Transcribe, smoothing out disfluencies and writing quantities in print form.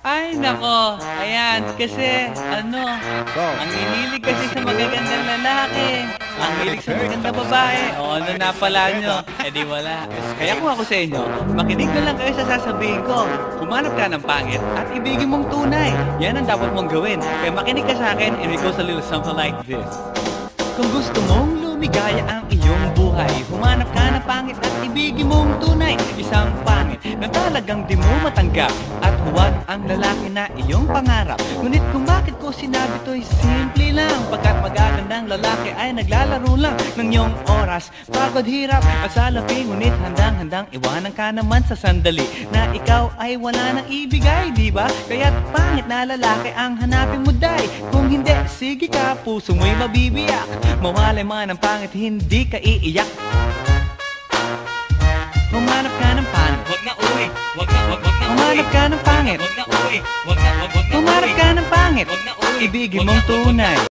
Ay nako, ayan, kasi ang hinilig kasi sa magagandang lalaki, ang hilig sa magandang babae, o ano na pala nyo, di wala. Kaya kung ako sa inyo, makinig na lang kayo sa sasabihin ko. Humanap ka ng pangit at ibigin mong tunay. Yan ang dapat mong gawin. Kaya makinig ka sa akin and it goes a little something like this. Kung gusto mong lumigaya ang iyong buhay, humanap ka ng pangit at ibigin mong tunay. Isang pangit na talagang di mo matanggap, at huwag ang lalaki na iyong pangarap. Ngunit kung bakit ko sinabi to'y simple lang, pagkat magagandang lalaki ay naglalaro lang ng iyong oras, pagod, hirap at salapi. Ngunit handang-handang iwanan ka naman sa sandali na ikaw ay wala nang ibigay, di ba? Kaya't pangit na lalaki ang hanapin mo, day. Kung hindi, sige ka, puso mo'y mabibiyak. Mawalay man ang pangit, hindi ka iiyak. Humanap ka ng pangit, Wag na uwi, wag na humanap ka ng pangit, Wag na uwi, wag na humanap ka ng pangit, Wag na uwi, ibigin wag mong na- tunay.